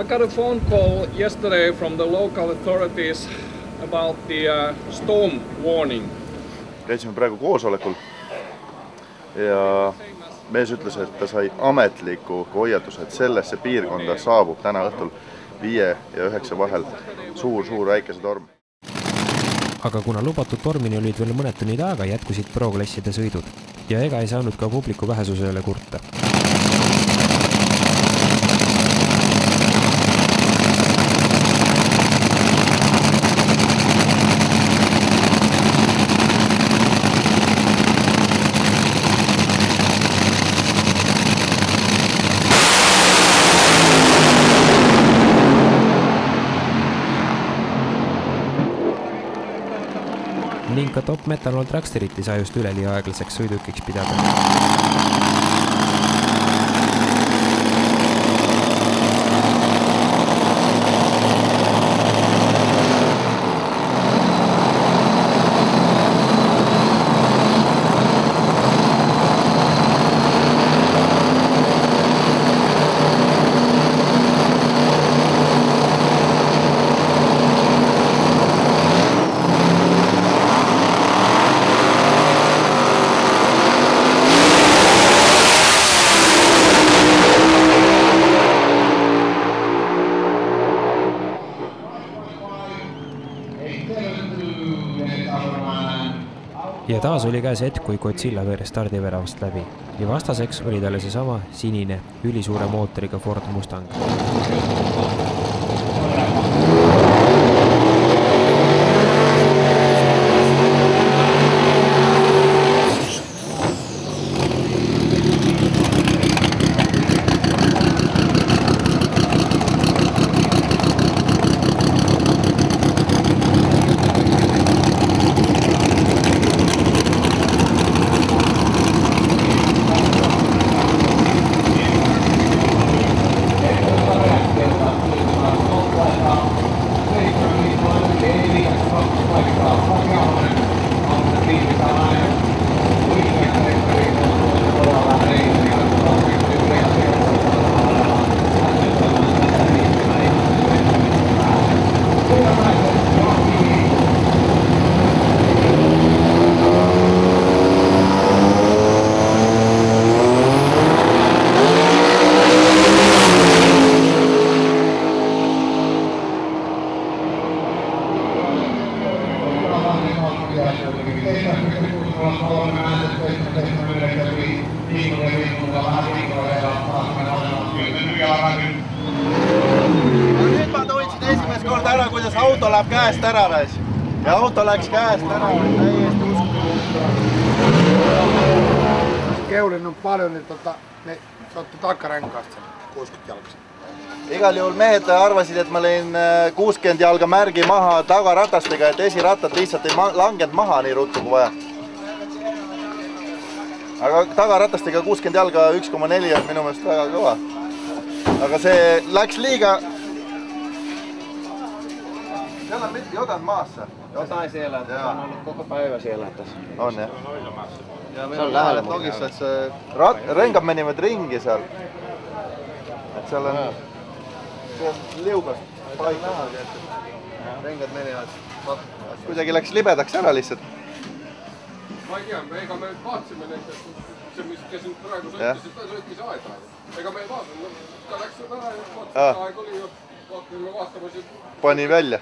I got a phone call yesterday from the local authorities about the storm warning. Käisime praegu koosolekul ja mees ütles, et ta sai ametliku hoiatuse, et sellesse piirkonda saabub täna õhtul 5 ja 9 vahel suur äikesetorm. Aga kuna lubatud tormini olid veel mõned tunnid aega, jätkusid pro-klasside sõidud ja ega ei saanud ka publiku vähesuse üle kurta. Ning ka Top Metanol Dragsterit ei saa just üleliia aeglaseks sõidukiks pidada. Ja taas oli käes hetk, kui Godzilla veeres stardiväravast läbi ja vastaseks oli talle seesama sinine, ülisuure mootoriga Ford Mustang. Nüüd ma tundsin esimest korda ära, kuidas auto läheb käest ära. Ja auto läks käest ära. Täiesti uskunud. Keulin on paljon, niin ne otti takaränkaasta 60 jalkasta. Igal juhul mehed arvasid, et ma lõin 60 jalga märgi maha tagaratastega, et esirattad lihtsalt ei langenud maha nii ruttu kui vaja. Aga tagaratastega 60 jalga 1,4 on minu meelest väga kõva. Aga see läks liiga... Seal on mitte jodanud maasse. Jotain siellä, että on ollut koko päivä siellä tässä. On jah. Se on lähellä. Logissa, et see rengad menivad ringi seal. Et seal on liugas paika. Rengad menivad. Kuidagi läks libedaks ära lihtsalt. Ma ei tea, ega me vaatsime nende, kes nüüd praegu sõitis, ta sõitis aeda. Ega me ei vaadanud, ta läks ära ja vaatsime, aeg oli ju, me vaatame siin. Pani välja?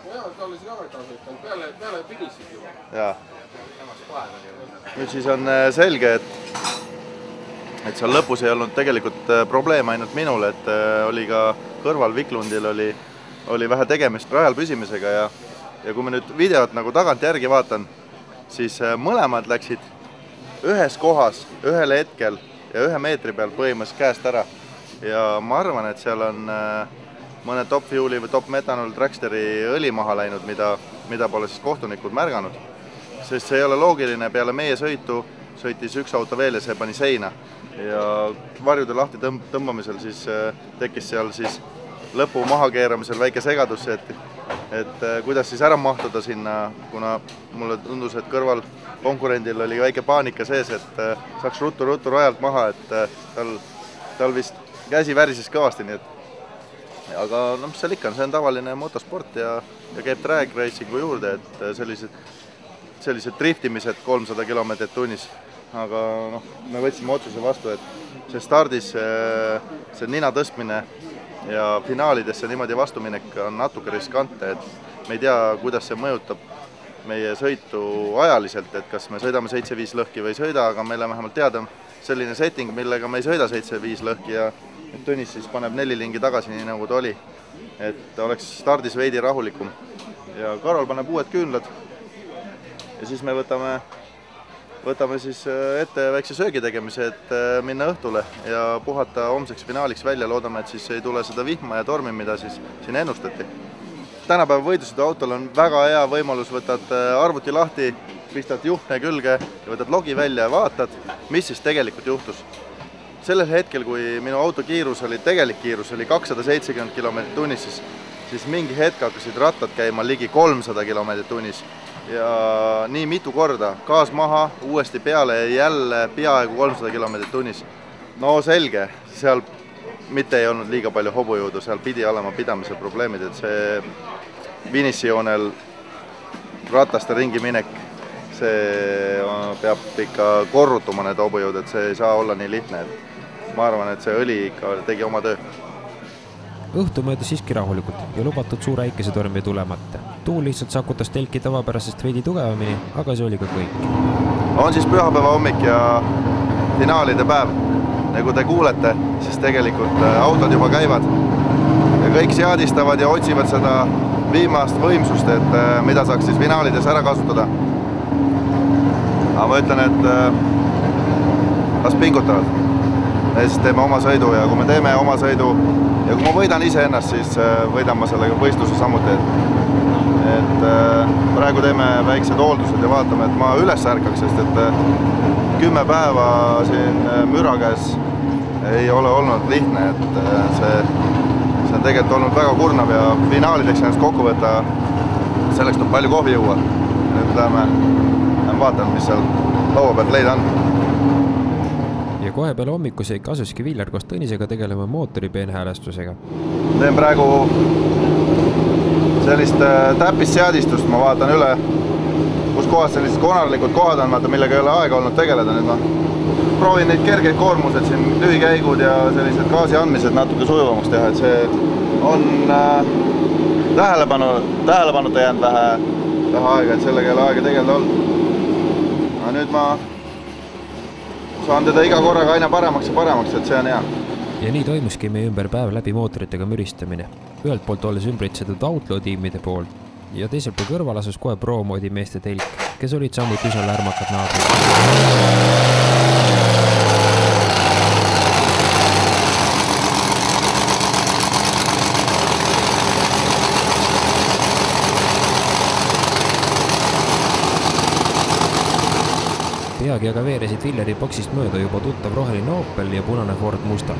Jaa, ta oli siin aeda sõitanud, peale finissid ju. Jaa. Nüüd siis on selge, et seal lõpus ei olnud tegelikult probleem ainult minul, et oli ka kõrval Viklundil oli vähe tegemist rajal püsimisega ja kui me nüüd videot nagu tagant järgi vaatan, siis mõlemad läksid ühes kohas, ühel hetkel ja 1 meetri peal põhimõtteliselt käest ära. Ja ma arvan, et seal on mõne Top Fueli või Top Metanol Dragsteri õli maha läinud, mida pole siis kohtunikud märganud. Sest see ei ole loogiline, peale meie sõitu sõitis üks auto veel ja see pani seina. Ja varjude lahti tõmbamisel siis tekkis seal siis lõpu mahakeeramisel väike segadus, et kuidas siis ära mahtuda sinna, kuna mulle tundus, et kõrval konkurendil oli väike paanika sees, et saaks ruttu rajalt maha, et tal vist käsi värises kõvasti, nii et aga no mis seal ikka on, see on tavaline motosport ja käib drag racingu juurde, et sellised driftimised 300 kilomeetrit tunnis. Aga noh, me võtsime otsuse vastu, et see stardis see nina tõstmine ja finaalidesse niimoodi vastuminek on natuke riskante, et me ei tea, kuidas see mõjutab meie sõitu ajaliselt, et kas me sõidame 7-5 lõhki või ei sõida, aga meil on vähemalt teada selline setting, millega me ei sõida 7-5 lõhki ja Tõnis siis paneb 4 lingi tagasi, nii nagu ta oli, et oleks stardis veidi rahulikum. Ja Karol paneb uued küünlad ja siis me võtame siis ette väikse söögi tegemise, et minna õhtule ja puhata homseks finaaliks välja, loodame, et siis ei tule seda vihma ja tormi, mida siis siin ennustati. Tänapäeva võidusõidu autol on väga hea võimalus, võtad arvuti lahti, pistad juhtme külge ja võtad logi välja ja vaatad, mis siis tegelikult juhtus. Sellel hetkel, kui minu auto tegelik kiirus oli 270 km tunnis, siis mingi hetk hakkasid rattad käima ligi 300 km tunnis. Ja nii mitu korda, gaas maha, uuesti peale ja jälle peaaegu 300 km tunnis. No selge, seal mitte ei olnud liiga palju hobujõudu, seal pidi olema pidamise probleemid, et see finišijoonel rataste ringi minek, see peab ikka korrutuma need hobujõud, et see ei saa olla nii lihtne. Ma arvan, et see õli ikka tegi oma töö. Õhtu möödus siiski rahulikult ja lubatud suur äikesetorm ei tulemata. Tuul lihtsalt sakutas telki tavapärasest veidi tugevamini, aga see oli ka kõik. On siis pühapäeva hommik ja finaalide päev. Nagu te kuulete, siis tegelikult autod juba käivad ja kõik seadistavad ja otsivad seda viimast võimsust, et mida saaks siis finaalides ära kasutada. Aga ma ütlen, et las pingutavad. Me siis teeme oma sõidu ja kui me teeme oma sõidu ja kui ma võidan ise ennast, siis võidan ma sellega võistluse samuti. Et praegu teeme väiksed hooldused ja vaatame, et ma üles ärkaks, sest et 10 päeva siin müra käes ei ole olnud lihtne, et see on tegelikult olnud väga kurnav ja finaalideks ennast kokku võtta, selleks tuleb palju kohvi juua. Nüüd läheme vaatame, mis seal laua pealt leida on. Ja kohe peale hommikus ei kasuski Viljar koos Tõnisega tegelema mootori peenhäälestusega. Teen praegu sellist täppisseadistust, ma vaatan üle, kus kohas sellised konarlikud kohad on, millega ei ole aega olnud tegeleda. Nüüd ma proovin neid kergeid koormused, siin lühikäigud ja sellised gaasi andmised natuke sujuvamaks teha, et see on tähelepanuta jäänud vähe aega, et sellega ei ole aega tegeleda olnud. Aga nüüd ma saan teda iga korraga aina paremaks ja paremaks, et see on hea. Ja nii toimuski meie ümber päev läbi mootoritega müristamine. Ühelt poolt olles ümbritsetud Outlaw tiimide poolt ja teiselt poolt kõrval asus kohe pro-moodi meeste telk, kes olid samuti üsna lärmakad naabrid. Peagi aga veeresid Villari boksist mööda juba tuttav roheline Opel ja punane Ford Mustang.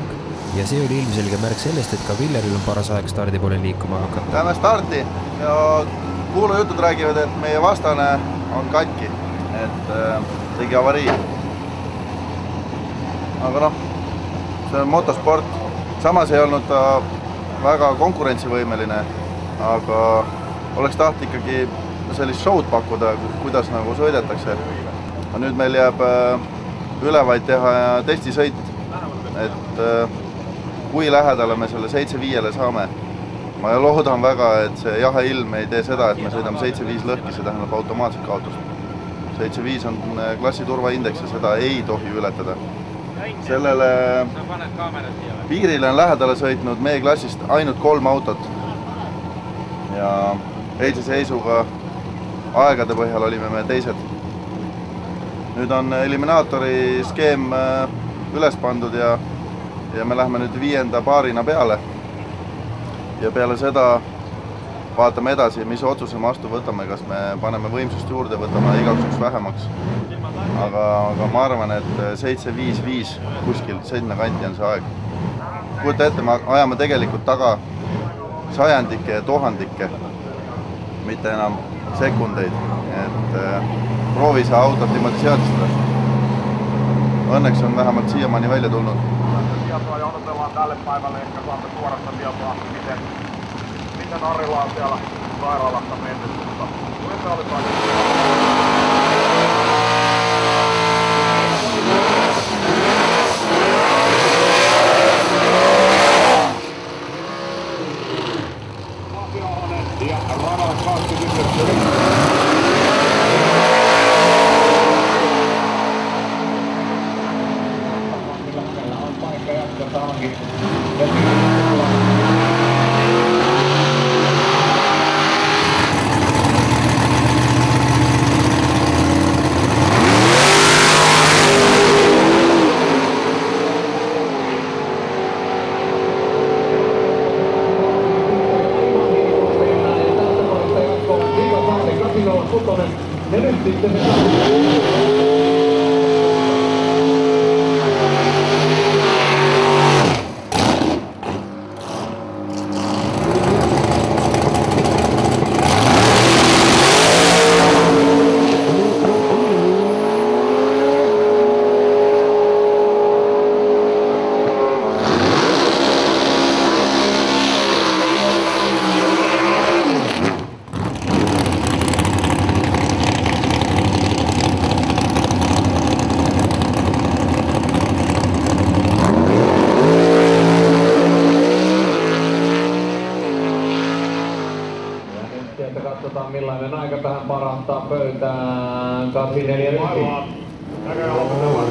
Ja see oli ilmselge märk sellest, et ka Villaril on paras aeg stardi poole liikuma hakata. Läheme starti ja kuulujutud räägivad, et meie vastane on katki, et tegi avarii. Aga noh, see on motosport. Samas ei olnud ta väga konkurentsivõimeline, aga oleks taht ikkagi sellist show'd pakkuda, kuidas nagu sõidetakse. Nüüd meil jääb üle vaid teha testisõit, et kui lähedale me selle 7-5-le saame. Ma loodan väga, et see jaheilm ei tee seda, et me sõidame 7-5 lõhki, see tähendab automaatselt kaotust. 7-5 on klassi turvaindeks ja seda ei tohi ületada. Sellele piirile on lähedale sõitnud meie klassist ainult 3 autot. Ja eilse seisuga aegade põhjal olime me teised. Nüüd on eliminaatori skeem üles pandud ja me lähme nüüd 5. paarina peale. Ja peale seda vaatame edasi, mis otsuse me vastu võtame, kas me paneme võimsust juurde, võtame igaks vähemaks. Aga ma arvan, et 7-5-5 kuskil sinna kanti on see aeg. Kujuta ette, me ajame tegelikult taga sajandike ja tuhandike, mitte enam sekundeid. Et proovi see autot niimoodi seadistada. Õnneks on vähemalt siiamaani välja tulnud. tietoa ja odotellaan tälle päivälle, ehkä saamme suorasta tietoa, miten Arilla on siellä sairaalassa mennyt, mutta yleensä oli ja Rana 20. on paikka jatkossaankin. Ja nyt sitten katsotaan millainen aika tähän parantaa pöytään. 8.41. Näköjään lopetellaan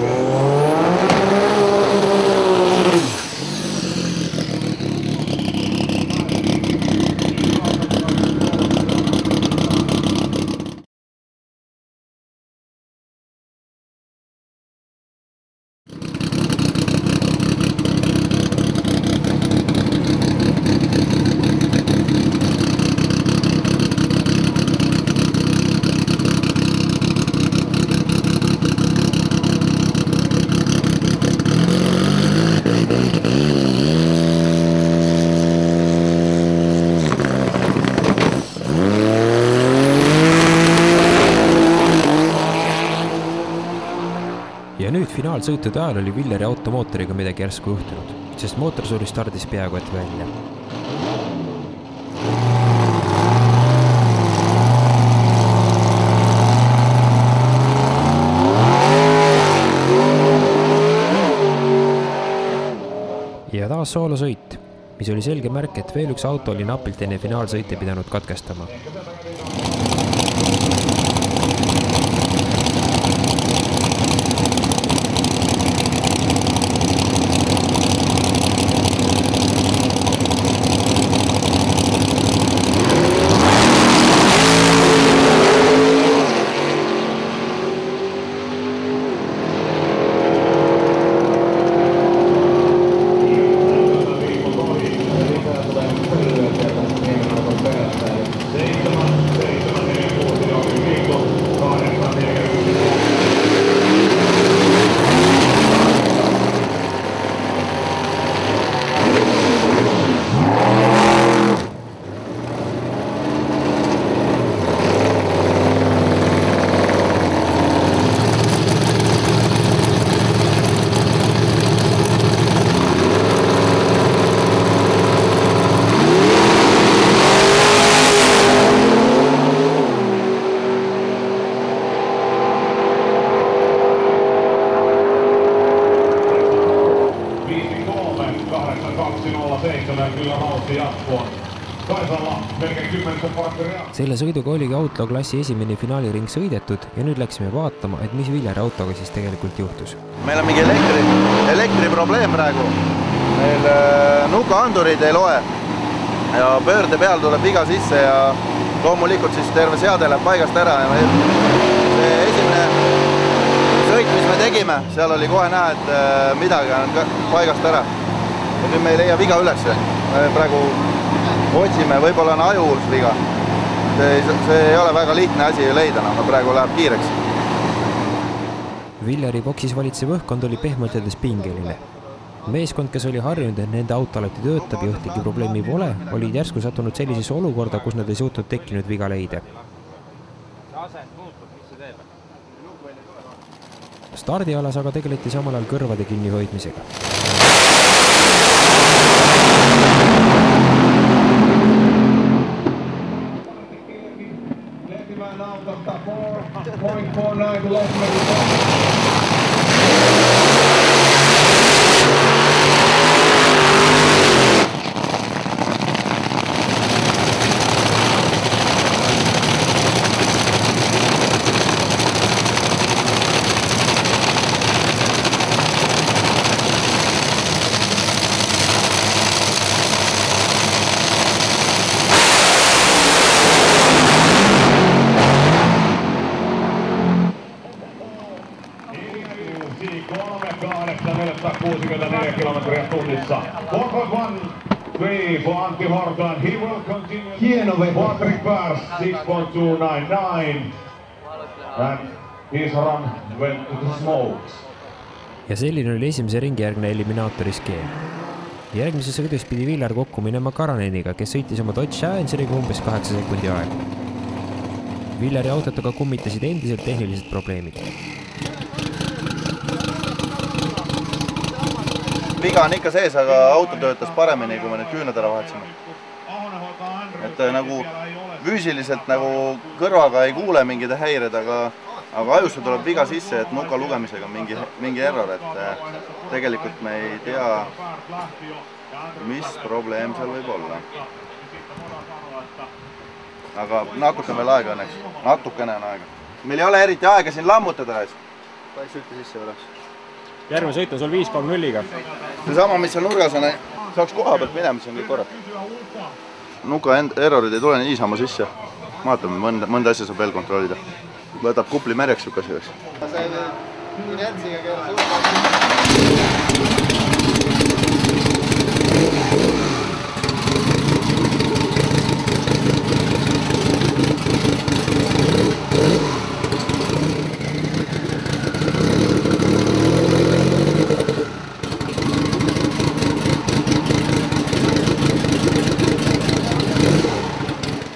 ja nüüd finaalsõitude ajal oli Villeri automootoriga midagi järsku juhtunud, sest mootorsuuri stardis peaaegu et välja. Ja taas soolosõit, mis oli selge märk, et veel üks auto oli napilt enne finaalsõite pidanud katkestama. Selle sõiduga oligi Outlaw klassi esimene finaaliring sõidetud ja nüüd läksime vaatama, et mis Villeri autoga siis tegelikult juhtus. Meil on mingi elektriprobleem praegu. Meil nukaandurid ei loe ja pöörde peal tuleb viga sisse ja loomulikult siis terve seade läheb paigast ära. See esimene sõit, mis me tegime, seal oli kohe näha, et midagi on paigast ära. Ja nüüd me ei leia viga üles. Me praegu otsime, võib-olla on ajuurs viga. See ei ole väga lihtne asi leida, aga praegu läheb kiireks. Villeri boksis valitsev õhkkond oli pehmelt öeldes pingeline. Meeskond, kes oli harjunud, et nende auto alati töötab ja ühtegi probleemi pole, olid järsku sattunud sellisesse olukorda, kus nad ei suutnud tekkinud viga leida. Stardialas aga tegeleti samal ajal kõrvade kinnihoidmisega. autosta 4.49 kilometriä. Tunnissa. 4.13 for Antti Horton. He will continue. Hieno veto. Patrick Pers 6.299. And his run went to the smokes. Ja selline oli esimese ringi järgne eliminaatori skeem. Järgmises sõidus pidi Villar kokku minema Karaneniga, kes sõitis oma Dodge Challengeriga umbes 8 sekundi aega. Villari autotaga kummitasid endiselt tehnilised probleemid. Viga on ikka sees, aga auto töötas paremini, kui me need küüned ära vahetasime. Et nagu füüsiliselt nagu kõrvaga ei kuule mingid häired, aga ajusse tuleb viga sisse, et nuka lugemisega on mingi error, et tegelikult me ei tea, mis probleem seal võib olla. Aga natuke veel aega õnneks, natukene on aega. Meil ei ole eriti aega siin lammutada. Päis ütle sisse oleks. Järgmine sõit on sul 5.30-ga. See sama, mis seal nurgas on, saaks koha pealt minema, siis on kõik korras. Nuka errorid ei tule niisama sisse. Vaatame, mõnda asja saab veel kontrollida. Võtab kupli märjaks sükkas üheks. See inertsiga keeras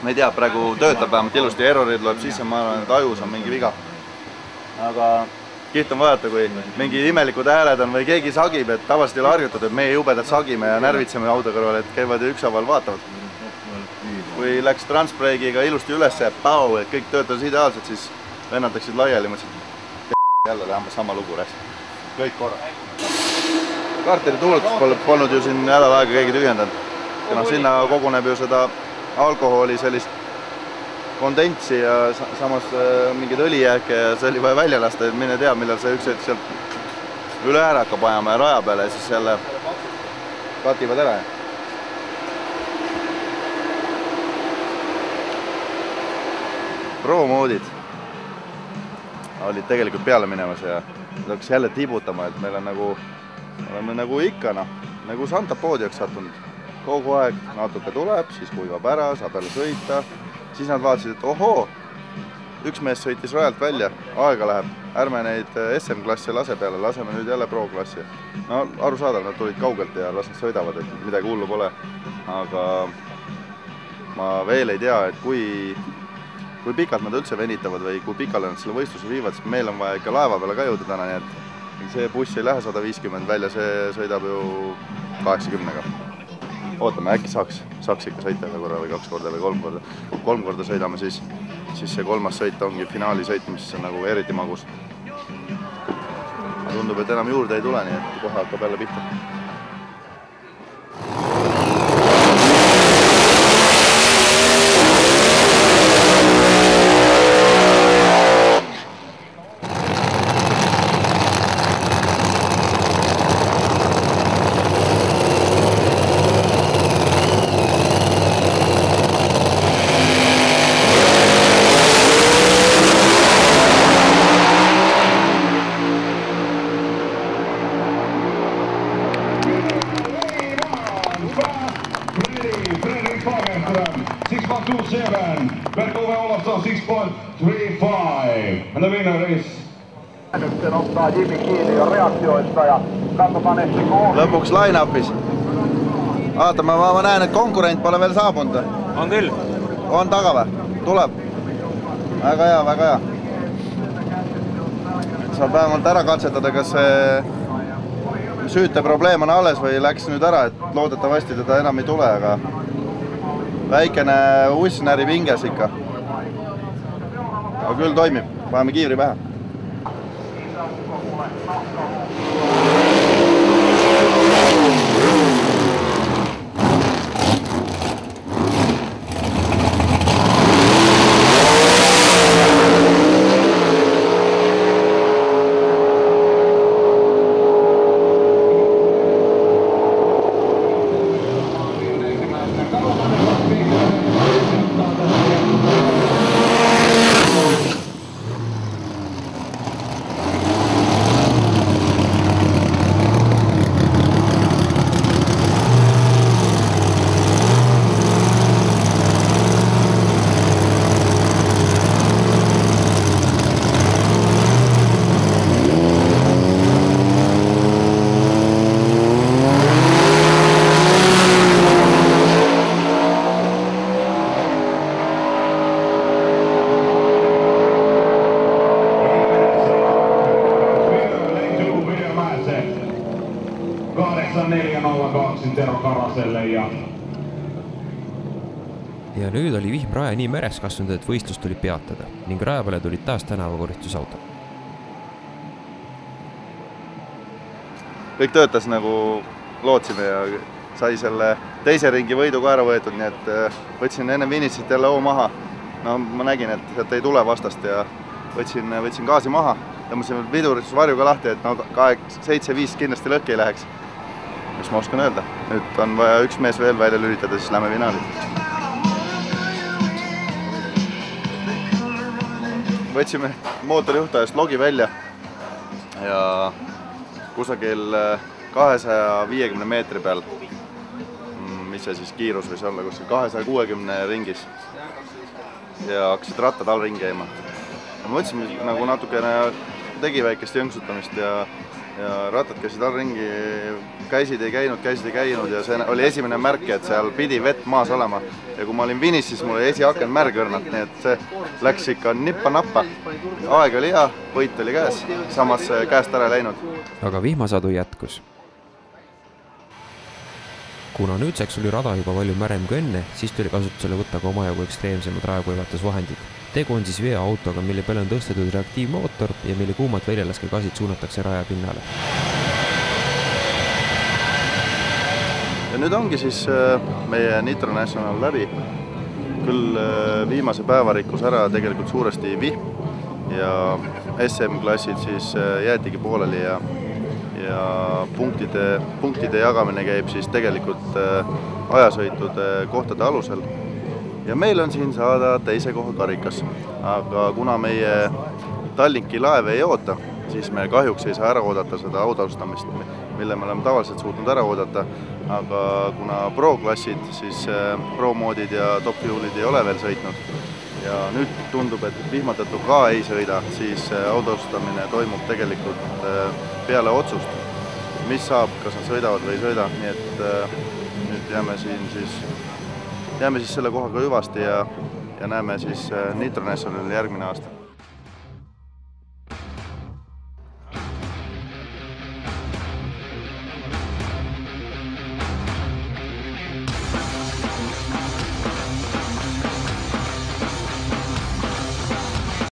Ma ei tea, praegu töötab vähemalt ilusti, errorid loeb sisse, ma arvan, et ajus on mingi viga. Aga kiht on vaadata, kui mingi imelikud hääled on või keegi sagib, et tavaliselt ei ole harjutatud, et meie jubedad sagime ja närvitseme auto kõrval, et käivad ja ükshaaval vaatavad. Kui läks transbreakiga ilusti üles ja pau, et kõik töötas ideaalselt, siis vennad läksid laiali, mõtlesid, jälle läheme sama lugu rääs. Kõik korra. Kaarteri tuuletus polnud ju siin nädal aega keegi tühjendanud. Sinna koguneb ju seda alkoholi sellist kondentsi ja samas mingid õlijääke ja see oli vaja välja lasta, et mine tea, millal see üks hetk sealt üle ära hakkab ajama ja raja peale ja siis jälle kativad ära. Pro-moodid olid tegelikult peale minemas ja hakkas jälle tibutama, et meil on oleme nagu ikka, nagu Santa Poodiaks sattunud. Kogu aeg natuke tuleb, siis kuivab ära, saab jälle sõita. Siis nad vaatasid, et ohoo, üks mees sõitis rajalt välja, aega läheb, ärme neid SM-klassi lase peale, laseme nüüd jälle Pro-klassi. No arusaadav, nad tulid kaugelt ja las nad sõidavad, et midagi hullu pole. Aga ma veel ei tea, et kui pikalt nad üldse venitavad või kui pikale nad selle võistluse viivad, siis meil on vaja ikka laeva peale ka jõuda täna, nii et see buss ei lähe 150 välja, see sõidab ju 80-ga. Ootame, äkki saaks ikka sõita ühe korra või 2 korda või 3 korda. 3 korda sõidame, siis see kolmas sõit ongi finaali sõit, mis on nagu eriti magus. Tundub, et enam juurde ei tule, nii et kohe hakkab jälle pihta. And the winner is... ottaa Jimmy kiinni jo reaktioista ja katsotaan ehtikö... Lõpuks line-upis. Aata, ma näen, et konkurent pole veel saabunud. On küll. On taga või? Tuleb. Väga hea, väga hea. Saab vähemalt ära katsetada, kas see süüte probleem on alles või läks nüüd ära, et loodetavasti teda enam ei tule, aga väikene uss närib hinges ikka. aga küll toimib, paneme kiivri pähe. Ja nüüd oli vihmraja nii meres kasvanud, et võistlus tuli peatada ning raja peale tulid taas tänavakoristusauto. Kõik töötas nagu lootsime ja sai selle teise ringi võidu ka ära võetud, nii et võtsin enne finišit jälle hoo maha. No ma nägin, et sealt ei tule vastast ja võtsin gaasi maha, tõmbasin viduristusvarjuga lahti, et no 7-5 kindlasti lõhki ei läheks. Mis ma oskan öelda? Nüüd on vaja üks mees veel välja lülitada, siis lähme finaali. Võtsime mootorijuhtajast logi välja ja kusagil 250 meetri peal, mis see siis kiirus võis olla, kuskil 260 ringis ja hakkasid rattad all ringi käima. Ja ma võtsime nagu natukene, tegi väikest jõnksutamist ja rattad käisid all ringi, käisid ei käinud ja see oli esimene märk, et seal pidi vett maas olema. Ja kui ma olin finišis, siis mul oli esiaken märg õrnalt, nii et see läks ikka nippa-nappa. Aeg oli hea, võit oli käes, samas käest ära läinud. Aga vihmasadu jätkus. Kuna nüüdseks oli rada juba palju märem kui enne, siis tuli kasutusele võtta ka omajagu ekstreemsemad rajakuivatusvahendid. Tegu on siis veoautoga, mille peale on tõstetud reaktiivmootor ja mille kuumad väljalaskekasid suunatakse raja pinnale. Ja nüüd ongi siis meie Nitro National läbi. Küll viimase päeva rikkus ära tegelikult suuresti vihm ja SM-klassid siis jäetigi pooleli ja punktide jagamine käib siis tegelikult ajasõitude kohtade alusel. Ja meil on siin saada teise koha karikas, aga kuna meie Tallinki laev ei oota, siis me kahjuks ei saa ära oodata seda autastamist, mille me oleme tavaliselt suutnud ära oodata, aga kuna pro-klassid, siis pro-moodid ja top-fuelid ei ole veel sõitnud ja nüüd tundub, et vihma tõttu ka ei sõida, siis autastamine toimub tegelikult peale otsust, mis saab, kas nad sõidavad või ei sõida, nii et nüüd jääme siis selle kohaga hüvasti ja näeme siis Nitro Nationalil järgmine aasta.